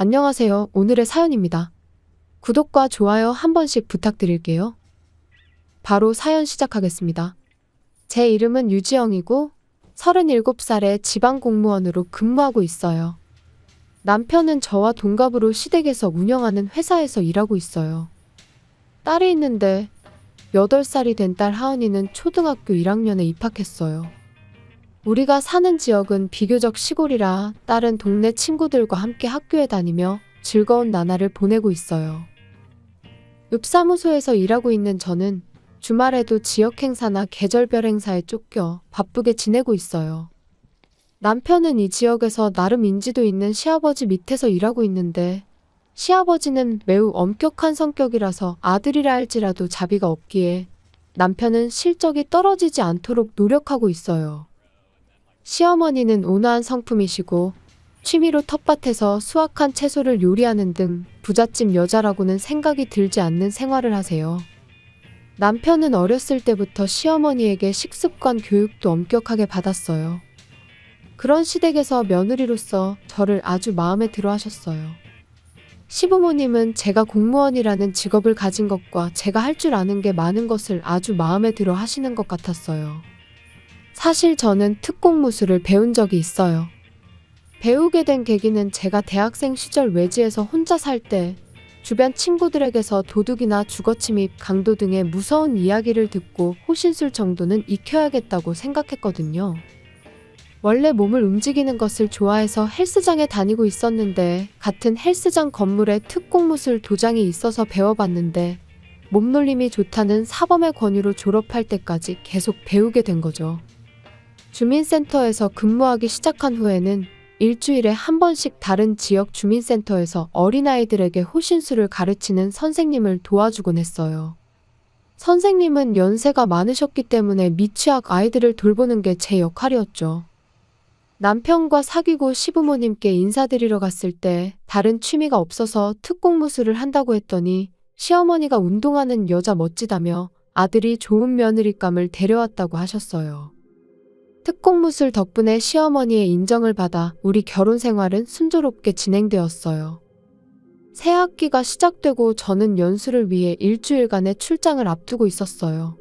안녕하세요. 오늘의 사연입니다. 구독과 좋아요 한 번씩 부탁드릴게요. 바로 사연 시작하겠습니다. 제 이름은 유지영이고 37살의 지방공무원으로 근무하고 있어요. 남편은 저와 동갑으로 시댁에서 운영하는 회사에서 일하고 있어요. 딸이 있는데 8살이 된 딸 하은이는 초등학교 1학년에 입학했어요. 우리가 사는 지역은 비교적 시골이라 딸은 동네 친구들과 함께 학교에 다니며 즐거운 나날을 보내고 있어요. 읍사무소에서 일하고 있는 저는 주말에도 지역 행사나 계절별 행사에 쫓겨 바쁘게 지내고 있어요. 남편은 이 지역에서 나름 인지도 있는 시아버지 밑에서 일하고 있는데 시아버지는 매우 엄격한 성격이라서 아들이라 할지라도 자비가 없기에 남편은 실적이 떨어지지 않도록 노력하고 있어요. 시어머니는 온화한 성품이시고 취미로 텃밭에서 수확한 채소를 요리하는 등 부잣집 여자라고는 생각이 들지 않는 생활을 하세요. 남편은 어렸을 때부터 시어머니에게 식습관 교육도 엄격하게 받았어요. 그런 시댁에서 며느리로서 저를 아주 마음에 들어 하셨어요. 시부모님은 제가 공무원이라는 직업을 가진 것과 제가 할 줄 아는 게 많은 것을 아주 마음에 들어 하시는 것 같았어요. 사실 저는 특공무술을 배운 적이 있어요. 배우게 된 계기는 제가 대학생 시절 외지에서 혼자 살 때 주변 친구들에게서 도둑이나 주거침입, 강도 등의 무서운 이야기를 듣고 호신술 정도는 익혀야겠다고 생각했거든요. 원래 몸을 움직이는 것을 좋아해서 헬스장에 다니고 있었는데 같은 헬스장 건물에 특공무술 도장이 있어서 배워봤는데 몸놀림이 좋다는 사범의 권유로 졸업할 때까지 계속 배우게 된 거죠. 주민센터에서 근무하기 시작한 후에는 일주일에 한 번씩 다른 지역 주민센터에서 어린아이들에게 호신술을 가르치는 선생님을 도와주곤 했어요. 선생님은 연세가 많으셨기 때문에 미취학 아이들을 돌보는 게 제 역할이었죠. 남편과 사귀고 시부모님께 인사드리러 갔을 때 다른 취미가 없어서 특공무술을 한다고 했더니 시어머니가 운동하는 여자 멋지다며 아들이 좋은 며느리감을 데려왔다고 하셨어요. 특공무술 덕분에 시어머니의 인정을 받아 우리 결혼 생활은 순조롭게 진행되었어요. 새 학기가 시작되고 저는 연수를 위해 일주일간의 출장을 앞두고 있었어요.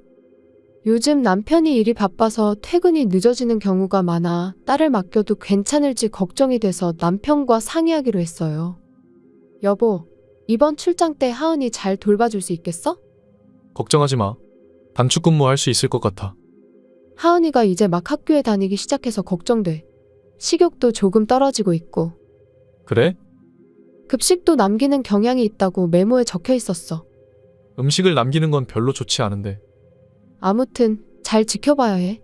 요즘 남편이 일이 바빠서 퇴근이 늦어지는 경우가 많아 딸을 맡겨도 괜찮을지 걱정이 돼서 남편과 상의하기로 했어요. 여보, 이번 출장 때 하은이 잘 돌봐줄 수 있겠어? 걱정하지 마. 단축 근무할 수 있을 것 같아. 하은이가 이제 막 학교에 다니기 시작해서 걱정돼. 식욕도 조금 떨어지고 있고. 그래? 급식도 남기는 경향이 있다고 메모에 적혀 있었어. 음식을 남기는 건 별로 좋지 않은데. 아무튼 잘 지켜봐야 해.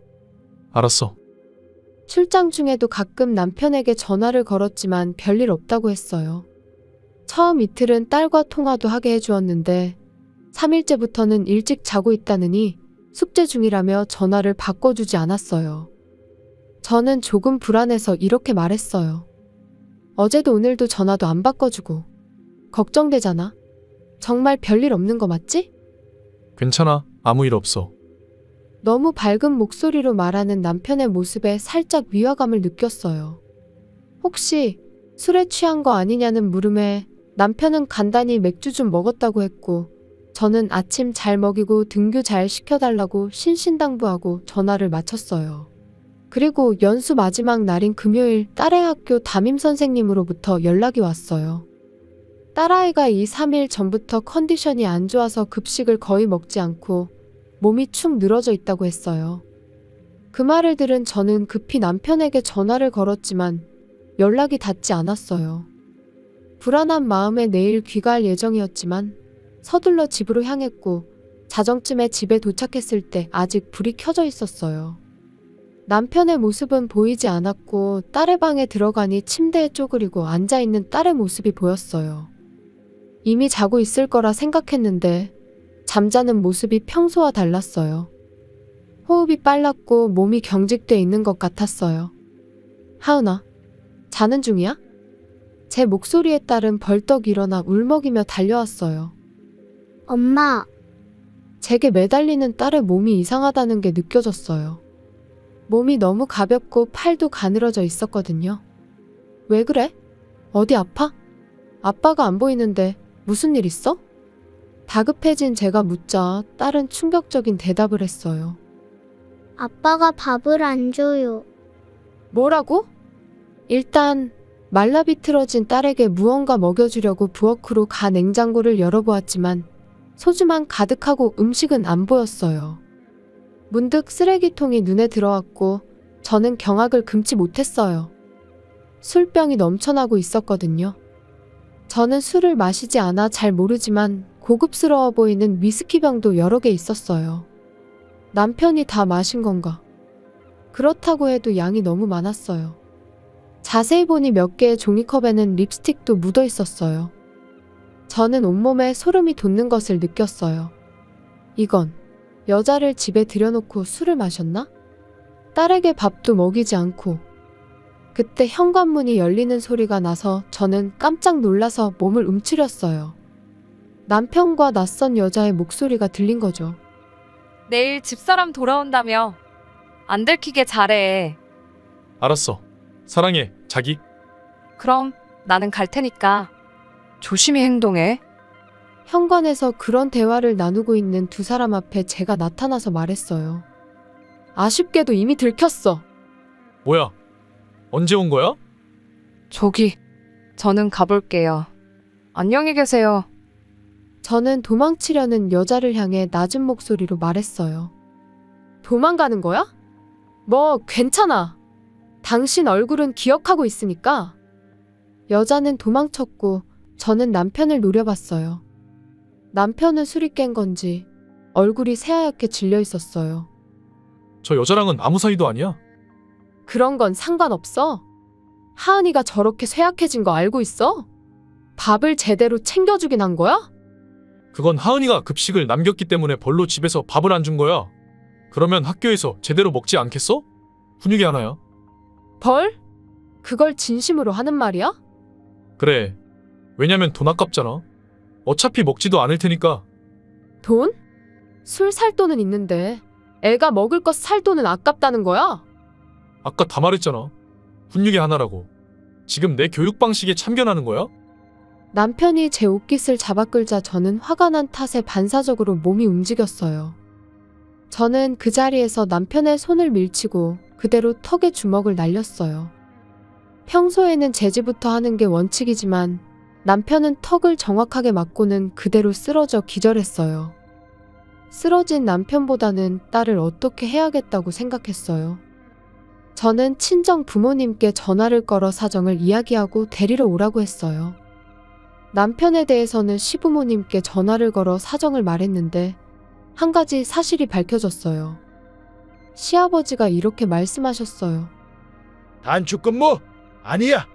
알았어. 출장 중에도 가끔 남편에게 전화를 걸었지만 별일 없다고 했어요. 처음 이틀은 딸과 통화도 하게 해주었는데 3일째부터는 일찍 자고 있다느니 숙제 중이라며 전화를 바꿔주지 않았어요. 저는 조금 불안해서 이렇게 말했어요. 어제도 오늘도 전화도 안 바꿔주고. 걱정되잖아. 정말 별일 없는 거 맞지? 괜찮아. 아무 일 없어. 너무 밝은 목소리로 말하는 남편의 모습에 살짝 위화감을 느꼈어요. 혹시 술에 취한 거 아니냐는 물음에 남편은 간단히 맥주 좀 먹었다고 했고 저는 아침 잘 먹이고 등교 잘 시켜달라고 신신당부하고 전화를 마쳤어요. 그리고 연수 마지막 날인 금요일 딸의 학교 담임선생님으로부터 연락이 왔어요. 딸아이가 2, 3일 전부터 컨디션이 안 좋아서 급식을 거의 먹지 않고 몸이 축 늘어져 있다고 했어요. 그 말을 들은 저는 급히 남편에게 전화를 걸었지만 연락이 닿지 않았어요. 불안한 마음에 내일 귀가할 예정이었지만 서둘러 집으로 향했고 자정쯤에 집에 도착했을 때 아직 불이 켜져 있었어요. 남편의 모습은 보이지 않았고 딸의 방에 들어가니 침대에 쪼그리고 앉아있는 딸의 모습이 보였어요. 이미 자고 있을 거라 생각했는데 잠자는 모습이 평소와 달랐어요. 호흡이 빨랐고 몸이 경직돼 있는 것 같았어요. 하은아, 자는 중이야? 제 목소리에 딸은 벌떡 일어나 울먹이며 달려왔어요. 엄마, 제게 매달리는 딸의 몸이 이상하다는 게 느껴졌어요. 몸이 너무 가볍고 팔도 가늘어져 있었거든요. 왜 그래? 어디 아파? 아빠가 안 보이는데 무슨 일 있어? 다급해진 제가 묻자 딸은 충격적인 대답을 했어요. 아빠가 밥을 안 줘요. 뭐라고? 일단 말라 비틀어진 딸에게 무언가 먹여주려고 부엌으로 가 냉장고를 열어보았지만 소주만 가득하고 음식은 안 보였어요. 문득 쓰레기통이 눈에 들어왔고 저는 경악을 금치 못했어요. 술병이 넘쳐나고 있었거든요. 저는 술을 마시지 않아 잘 모르지만 고급스러워 보이는 위스키병도 여러 개 있었어요. 남편이 다 마신 건가? 그렇다고 해도 양이 너무 많았어요. 자세히 보니 몇 개의 종이컵에는 립스틱도 묻어 있었어요. 저는 온몸에 소름이 돋는 것을 느꼈어요. 이건 여자를 집에 들여놓고 술을 마셨나? 딸에게 밥도 먹이지 않고. 그때 현관문이 열리는 소리가 나서 저는 깜짝 놀라서 몸을 움츠렸어요. 남편과 낯선 여자의 목소리가 들린 거죠. 내일 집사람 돌아온다며. 안 들키게 잘해. 알았어. 사랑해, 자기. 그럼 나는 갈 테니까 조심히 행동해. 현관에서 그런 대화를 나누고 있는 두 사람 앞에 제가 나타나서 말했어요. 아쉽게도 이미 들켰어. 뭐야? 언제 온 거야? 저기, 저는 가볼게요. 안녕히 계세요. 저는 도망치려는 여자를 향해 낮은 목소리로 말했어요. 도망가는 거야? 뭐 괜찮아. 당신 얼굴은 기억하고 있으니까. 여자는 도망쳤고 저는 남편을 노려봤어요. 남편은 술이 깬 건지 얼굴이 새하얗게 질려 있었어요. 저 여자랑은 아무 사이도 아니야. 그런 건 상관없어. 하은이가 저렇게 쇠약해진 거 알고 있어? 밥을 제대로 챙겨주긴 한 거야? 그건 하은이가 급식을 남겼기 때문에 벌로 집에서 밥을 안 준 거야. 그러면 학교에서 제대로 먹지 않겠어? 분위기 하나야. 벌? 그걸 진심으로 하는 말이야? 그래. 왜냐면 돈 아깝잖아. 어차피 먹지도 않을 테니까. 돈? 술 살 돈은 있는데 애가 먹을 것 살 돈은 아깝다는 거야? 아까 다 말했잖아. 분위기 하나라고. 지금 내 교육 방식에 참견하는 거야? 남편이 제 옷깃을 잡아 끌자 저는 화가 난 탓에 반사적으로 몸이 움직였어요. 저는 그 자리에서 남편의 손을 밀치고 그대로 턱에 주먹을 날렸어요. 평소에는 제지부터 하는 게 원칙이지만 남편은 턱을 정확하게 맞고는 그대로 쓰러져 기절했어요. 쓰러진 남편보다는 딸을 어떻게 해야겠다고 생각했어요. 저는 친정 부모님께 전화를 걸어 사정을 이야기하고 데리러 오라고 했어요. 남편에 대해서는 시부모님께 전화를 걸어 사정을 말했는데 한 가지 사실이 밝혀졌어요. 시아버지가 이렇게 말씀하셨어요. 단축근무? 아니야.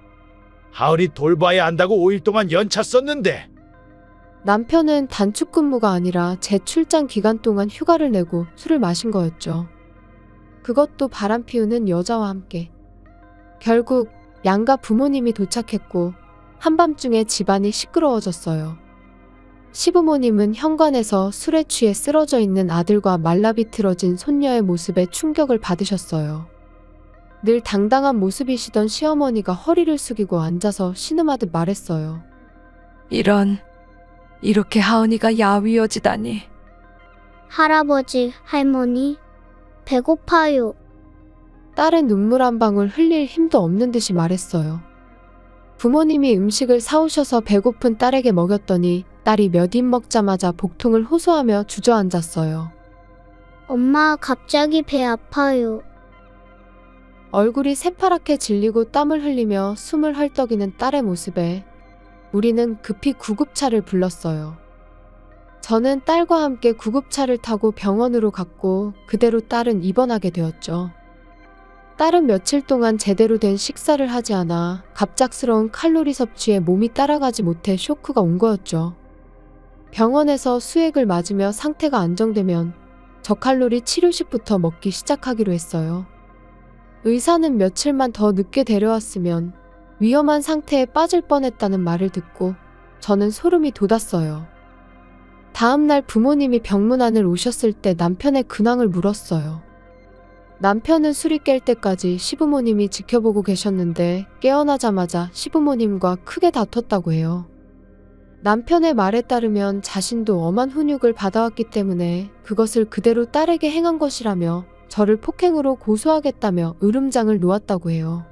하은이 돌봐야 한다고 5일 동안 연차 썼는데. 남편은 단축 근무가 아니라 제 출장 기간 동안 휴가를 내고 술을 마신 거였죠. 그것도 바람 피우는 여자와 함께. 결국 양가 부모님이 도착했고 한밤중에 집안이 시끄러워졌어요. 시부모님은 현관에서 술에 취해 쓰러져 있는 아들과 말라비틀어진 손녀의 모습에 충격을 받으셨어요. 늘 당당한 모습이시던 시어머니가 허리를 숙이고 앉아서 신음하듯 말했어요. 이렇게 하은이가 야위어지다니. 할아버지, 할머니, 배고파요. 딸은 눈물 한 방울 흘릴 힘도 없는 듯이 말했어요. 부모님이 음식을 사오셔서 배고픈 딸에게 먹였더니 딸이 몇 입 먹자마자 복통을 호소하며 주저앉았어요. 엄마, 갑자기 배 아파요. 얼굴이 새파랗게 질리고 땀을 흘리며 숨을 헐떡이는 딸의 모습에 우리는 급히 구급차를 불렀어요. 저는 딸과 함께 구급차를 타고 병원으로 갔고 그대로 딸은 입원하게 되었죠. 딸은 며칠 동안 제대로 된 식사를 하지 않아 갑작스러운 칼로리 섭취에 몸이 따라가지 못해 쇼크가 온 거였죠. 병원에서 수액을 맞으며 상태가 안정되면 저칼로리 치료식부터 먹기 시작하기로 했어요. 의사는 며칠만 더 늦게 데려왔으면 위험한 상태에 빠질 뻔했다는 말을 듣고 저는 소름이 돋았어요. 다음날 부모님이 병문안을 오셨을 때 남편의 근황을 물었어요. 남편은 술이 깰 때까지 시부모님이 지켜보고 계셨는데 깨어나자마자 시부모님과 크게 다퉜다고 해요. 남편의 말에 따르면 자신도 엄한 훈육을 받아왔기 때문에 그것을 그대로 딸에게 행한 것이라며 저를 폭행으로 고소하겠다며 으름장을 놓았다고 해요.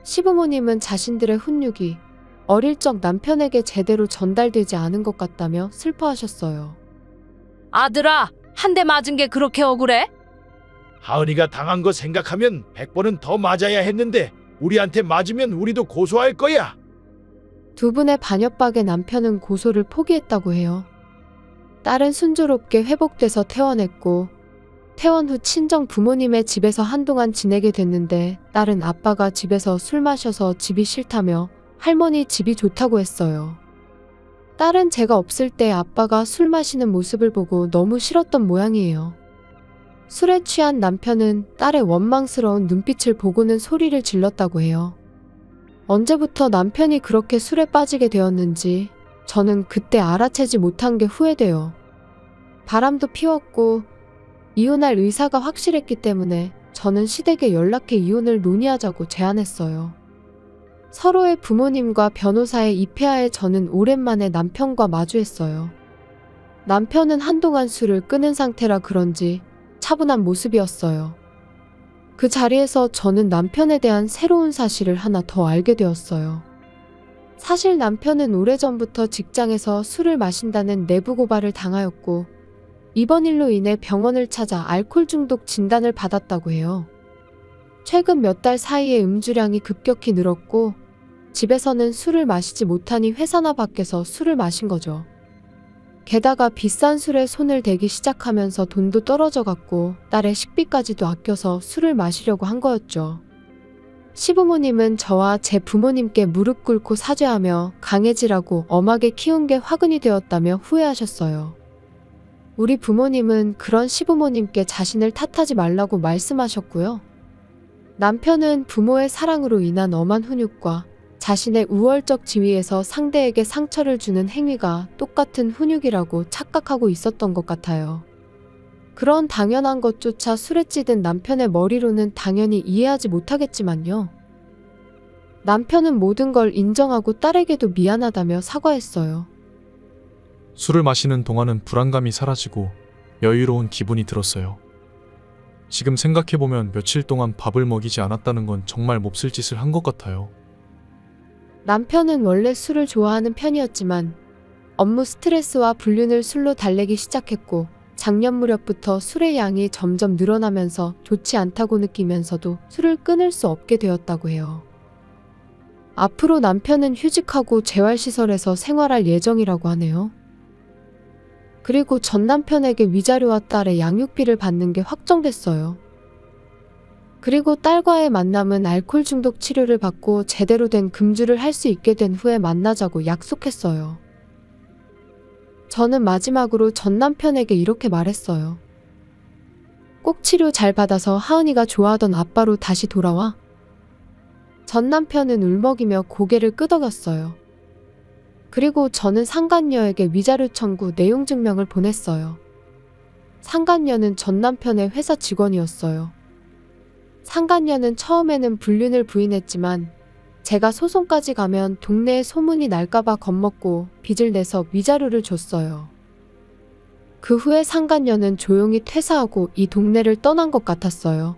시부모님은 자신들의 훈육이 어릴 적 남편에게 제대로 전달되지 않은 것 같다며 슬퍼하셨어요. 아들아, 한 대 맞은 게 그렇게 억울해? 하은이가 당한 거 생각하면 100번은 더 맞아야 했는데 우리한테 맞으면 우리도 고소할 거야. 두 분의 반협박에 남편은 고소를 포기했다고 해요. 딸은 순조롭게 회복돼서 퇴원했고 퇴원 후 친정 부모님의 집에서 한동안 지내게 됐는데 딸은 아빠가 집에서 술 마셔서 집이 싫다며 할머니 집이 좋다고 했어요. 딸은 제가 없을 때 아빠가 술 마시는 모습을 보고 너무 싫었던 모양이에요. 술에 취한 남편은 딸의 원망스러운 눈빛을 보고는 소리를 질렀다고 해요. 언제부터 남편이 그렇게 술에 빠지게 되었는지 저는 그때 알아채지 못한 게 후회돼요. 바람도 피웠고 이혼할 의사가 확실했기 때문에 저는 시댁에 연락해 이혼을 논의하자고 제안했어요. 서로의 부모님과 변호사의 입회하에 저는 오랜만에 남편과 마주했어요. 남편은 한동안 술을 끊은 상태라 그런지 차분한 모습이었어요. 그 자리에서 저는 남편에 대한 새로운 사실을 하나 더 알게 되었어요. 사실 남편은 오래전부터 직장에서 술을 마신다는 내부 고발을 당하였고 이번 일로 인해 병원을 찾아 알코올 중독 진단을 받았다고 해요. 최근 몇 달 사이에 음주량이 급격히 늘었고 집에서는 술을 마시지 못하니 회사나 밖에서 술을 마신 거죠. 게다가 비싼 술에 손을 대기 시작하면서 돈도 떨어져 갔고 딸의 식비까지도 아껴서 술을 마시려고 한 거였죠. 시부모님은 저와 제 부모님께 무릎 꿇고 사죄하며 강해지라고 엄하게 키운 게 화근이 되었다며 후회하셨어요. 우리 부모님은 그런 시부모님께 자신을 탓하지 말라고 말씀하셨고요. 남편은 부모의 사랑으로 인한 엄한 훈육과 자신의 우월적 지위에서 상대에게 상처를 주는 행위가 똑같은 훈육이라고 착각하고 있었던 것 같아요. 그런 당연한 것조차 술에 찌든 남편의 머리로는 당연히 이해하지 못하겠지만요. 남편은 모든 걸 인정하고 딸에게도 미안하다며 사과했어요. 술을 마시는 동안은 불안감이 사라지고 여유로운 기분이 들었어요. 지금 생각해보면 며칠 동안 밥을 먹이지 않았다는 건 정말 몹쓸 짓을 한 것 같아요. 남편은 원래 술을 좋아하는 편이었지만 업무 스트레스와 불륜을 술로 달래기 시작했고 작년 무렵부터 술의 양이 점점 늘어나면서 좋지 않다고 느끼면서도 술을 끊을 수 없게 되었다고 해요. 앞으로 남편은 휴직하고 재활시설에서 생활할 예정이라고 하네요. 그리고 전 남편에게 위자료와 딸의 양육비를 받는 게 확정됐어요. 그리고 딸과의 만남은 알코올 중독 치료를 받고 제대로 된 금주를 할 수 있게 된 후에 만나자고 약속했어요. 저는 마지막으로 전 남편에게 이렇게 말했어요. 꼭 치료 잘 받아서 하은이가 좋아하던 아빠로 다시 돌아와. 전 남편은 울먹이며 고개를 끄덕였어요. 그리고 저는 상간녀에게 위자료 청구 내용 증명을 보냈어요. 상간녀는 전 남편의 회사 직원이었어요. 상간녀는 처음에는 불륜을 부인했지만 제가 소송까지 가면 동네에 소문이 날까봐 겁먹고 빚을 내서 위자료를 줬어요. 그 후에 상간녀는 조용히 퇴사하고 이 동네를 떠난 것 같았어요.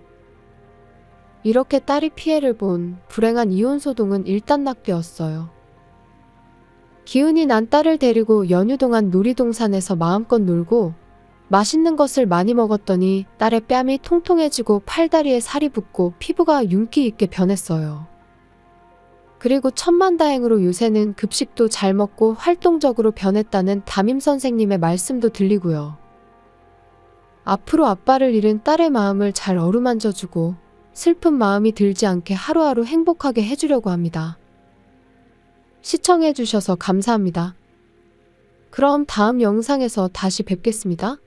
이렇게 딸이 피해를 본 불행한 이혼소동은 일단락되었어요. 기운이 난 딸을 데리고 연휴 동안 놀이동산에서 마음껏 놀고 맛있는 것을 많이 먹었더니 딸의 뺨이 통통해지고 팔다리에 살이 붙고 피부가 윤기 있게 변했어요. 그리고 천만다행으로 요새는 급식도 잘 먹고 활동적으로 변했다는 담임 선생님의 말씀도 들리고요. 앞으로 아빠를 잃은 딸의 마음을 잘 어루만져주고 슬픈 마음이 들지 않게 하루하루 행복하게 해주려고 합니다. 시청해주셔서 감사합니다. 그럼 다음 영상에서 다시 뵙겠습니다.